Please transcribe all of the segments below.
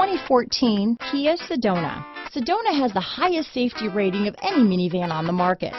2014 Kia Sedona. Sedona has the highest safety rating of any minivan on the market.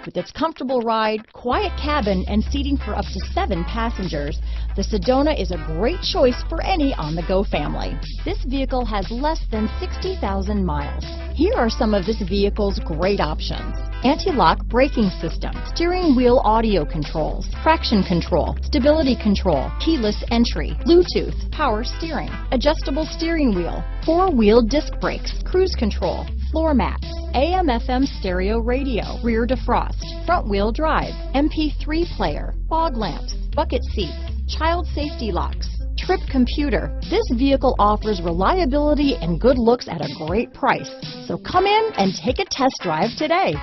With its comfortable ride, quiet cabin, and seating for up to 7 passengers, the Sedona is a great choice for any on-the-go family. This vehicle has less than 60,000 miles. Here are some of this vehicle's great options: anti-lock braking system, steering wheel audio controls, traction control, stability control, keyless entry, Bluetooth, power steering, adjustable steering wheel, 4-wheel disc brakes, cruise control, floor mats, AM/FM stereo radio, rear defrost, front wheel drive, MP3 player, fog lamps, bucket seats, child safety locks, trip computer. This vehicle offers reliability and good looks at a great price. So come in and take a test drive today.